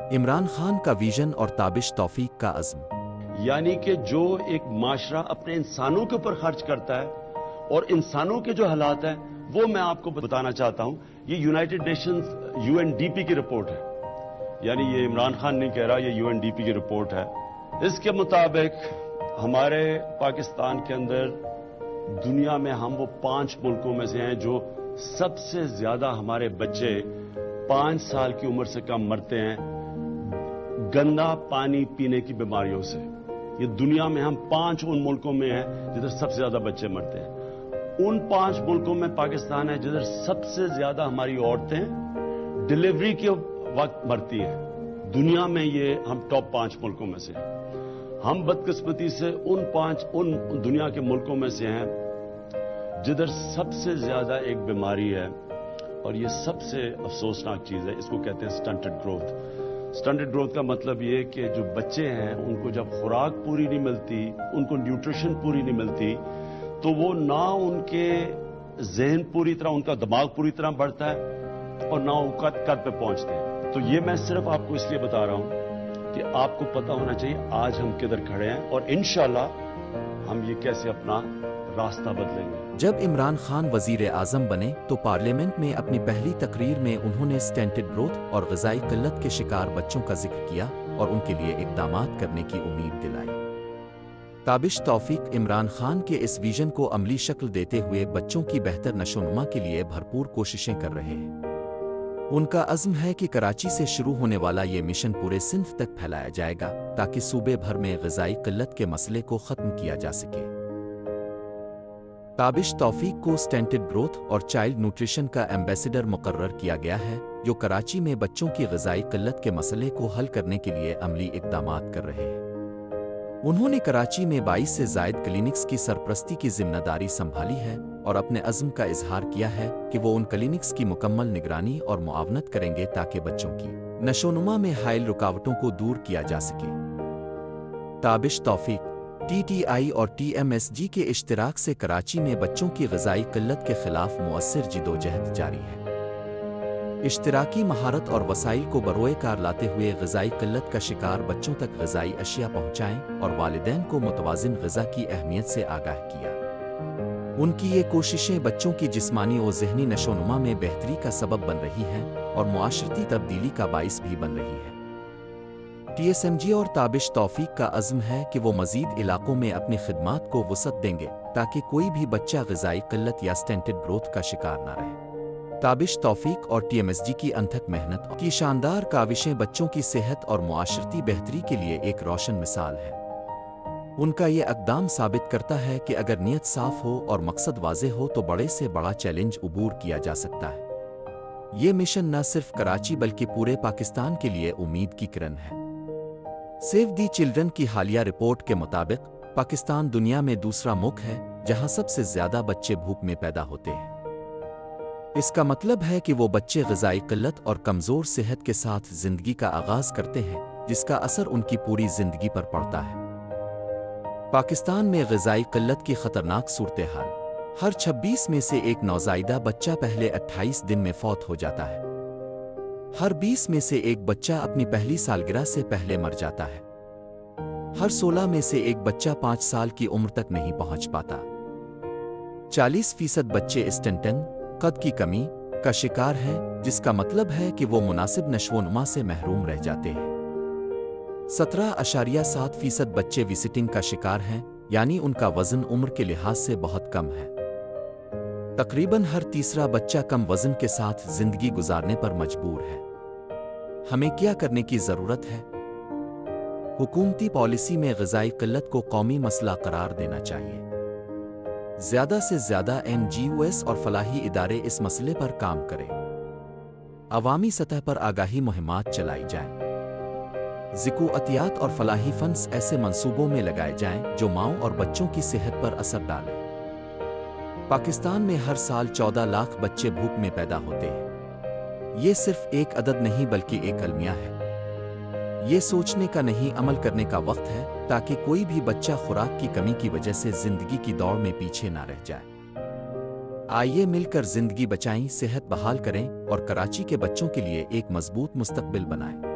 इमरान खान का विजन और ताबिश तौफीक का अज़्म। यानी कि जो एक माशरा अपने इंसानों के ऊपर खर्च करता है और इंसानों के जो हालात हैं वो मैं आपको बताना चाहता हूं। ये यूनाइटेड नेशंस यूएनडीपी की रिपोर्ट है, यानी ये इमरान खान नहीं कह रहा, ये यूएनडीपी की रिपोर्ट है। इसके मुताबिक हमारे पाकिस्तान के अंदर दुनिया में हम वो 5 मुल्कों में से हैं जो सबसे ज्यादा हमारे बच्चे 5 साल की उम्र से कम मरते हैं गंदा पानी पीने की बीमारियों से। ये दुनिया में हम 5 उन मुल्कों में हैं जिधर सबसे ज्यादा बच्चे मरते हैं। उन 5 मुल्कों में पाकिस्तान है जिधर सबसे ज्यादा हमारी औरतें डिलीवरी के वक्त मरती हैं। दुनिया में ये हम टॉप 5 मुल्कों में से हैं। हम बदकिस्मती से उन दुनिया के मुल्कों में से हैं जिधर सबसे ज्यादा एक बीमारी है, और ये सबसे अफसोसनाक चीज है। इसको कहते हैं स्टंटेड ग्रोथ। स्टंटेड ग्रोथ का मतलब ये कि जो बच्चे हैं उनको जब खुराक पूरी नहीं मिलती, उनको न्यूट्रिशन पूरी नहीं मिलती, तो वो ना उनके जहन पूरी तरह, उनका दिमाग पूरी तरह बढ़ता है और ना वो कद पे पहुंचते हैं। तो ये मैं सिर्फ आपको इसलिए बता रहा हूं कि आपको पता होना चाहिए आज हम किधर खड़े हैं और इंशाल्लाह हम ये कैसे अपना रास्ता बदलेंगे। जब इमरान खान वजीर आज़म बने तो पार्लियामेंट में अपनी पहली तकरीर में उन्होंने स्टंटेड ग्रोथ और ग़िज़ाई किल्लत के शिकार बच्चों का जिक्र किया और उनके लिए इक़दामात करने की उम्मीद दिलाई। ताबिश तौफीक इमरान खान के इस विजन को अमली शक्ल देते हुए बच्चों की बेहतर नशोनुमा के लिए भरपूर कोशिशें कर रहे हैं। उनका अज़्म है कि कराची से शुरू होने वाला ये मिशन पूरे सिंध तक फैलाया जाएगा ताकि सूबे भर में ग़िज़ाई किल्लत के मसले को ख़त्म किया जा सके। ताबिश तौफीक को स्टंटेड ग्रोथ और चाइल्ड न्यूट्रिशन का एम्बेसडर मुकर्रर किया गया है, जो कराची में बच्चों की ग़िज़ाई किल्लत के मसले को हल करने के लिए अमली इक़दामात कर रहे हैं। उन्होंने कराची में 22 से ज़ायद क्लिनिक्स की सरपरस्ती की जिम्मेदारी संभाली है और अपने अज़्म का इजहार किया है कि वो उन क्लिनिक्स की मुकम्मल निगरानी और मुआवनत करेंगे ताकि बच्चों की नशोनुमा में हाइल रुकावटों को दूर किया जा सके। ताबिश तौफीक TTI और TMSG के इश्तिराक से कराची में बच्चों की ग़िज़ाई किल्लत के खिलाफ मुअस्सिर जिदोजहद जारी है। इश्तिराकी महारत और वसाइल को बरोए कार लाते हुए ग़िज़ाई किल्लत का शिकार बच्चों तक ग़िज़ाई अशिया पहुँचाएं और वालिदैन को मुतवाज़िन ग़िज़ा की अहमियत से आगाह किया। उनकी ये कोशिशें बच्चों की जिस्मानी और ज़हनी नशोनुमा में बेहतरी का सबब बन रही हैं और मुआशरती तब्दीली का बाइस भी बन रही है। TSMG और ताबिश तौफीक का अज़्म है कि वो मज़ीद इलाकों में अपनी खिदमात को वसअत देंगे ताकि कोई भी बच्चा ग़िज़ाई किल्लत या स्टंटेड ग्रोथ का शिकार न रहे। ताबिश तौफीक और TMSG की अनथक मेहनत की शानदार काविशें बच्चों की सेहत और मुआशरती बेहतरी के लिए एक रोशन मिसाल है। उनका ये इक़दाम साबित करता है कि अगर नीयत साफ हो और मकसद वाज़ेह हो तो बड़े से बड़ा चैलेंज अबूर किया जा सकता है। ये मिशन न सिर्फ कराची बल्कि पूरे पाकिस्तान के लिए उम्मीद की किरण है। सेव दी चिल्ड्रन की हालिया रिपोर्ट के मुताबिक पाकिस्तान दुनिया में दूसरा मुल्क है जहां सबसे ज्यादा बच्चे भूख में पैदा होते हैं। इसका मतलब है कि वो बच्चे ग़िज़ाई किल्लत और कमज़ोर सेहत के साथ ज़िंदगी का आगाज़ करते हैं, जिसका असर उनकी पूरी ज़िंदगी पर पड़ता है। पाकिस्तान में ग़िज़ाई किल्लत की ख़तरनाक सूरत हाल, हर 26 में से एक नौज़ायदा बच्चा पहले 28 दिन में फौत हो जाता है। हर 20 में से एक बच्चा अपनी पहली सालगिरह से पहले मर जाता है। हर 16 में से एक बच्चा 5 साल की उम्र तक नहीं पहुंच पाता। 40% बच्चे स्टंटन कद की कमी का शिकार हैं, जिसका मतलब है कि वो मुनासिब नशोनुमा से महरूम रह जाते हैं। 17.7% बच्चे विसिटिंग का शिकार हैं, यानी उनका वज़न उम्र के लिहाज से बहुत कम है। तकरीबन हर तीसरा बच्चा कम वज़न के साथ ज़िंदगी गुजारने पर मजबूर है। हमें क्या करने की ज़रूरत है? हुकूमती पॉलिसी में ग़िज़ाई किल्लत को कौमी मसला करार देना चाहिए। ज़्यादा से ज़्यादा NGOs और फलाही इदारे इस मसले पर काम करें। अवामी सतह पर आगाही मुहिमात चलाई जाएं। ज़िकुअतियात और फलाही फंड्स ऐसे मंसूबों में लगाए जाएं जो माओं और बच्चों की सेहत पर असर डालें। पाकिस्तान में हर साल 14 लाख बच्चे भूख में पैदा होते हैं। ये सिर्फ एक अदद नहीं बल्कि एक अलमिया है। ये सोचने का नहीं, अमल करने का वक्त है ताकि कोई भी बच्चा खुराक की कमी की वजह से जिंदगी की दौड़ में पीछे ना रह जाए। आइए मिलकर जिंदगी बचाएं, सेहत बहाल करें और कराची के बच्चों के लिए एक मजबूत मुस्तकबिल बनाएं।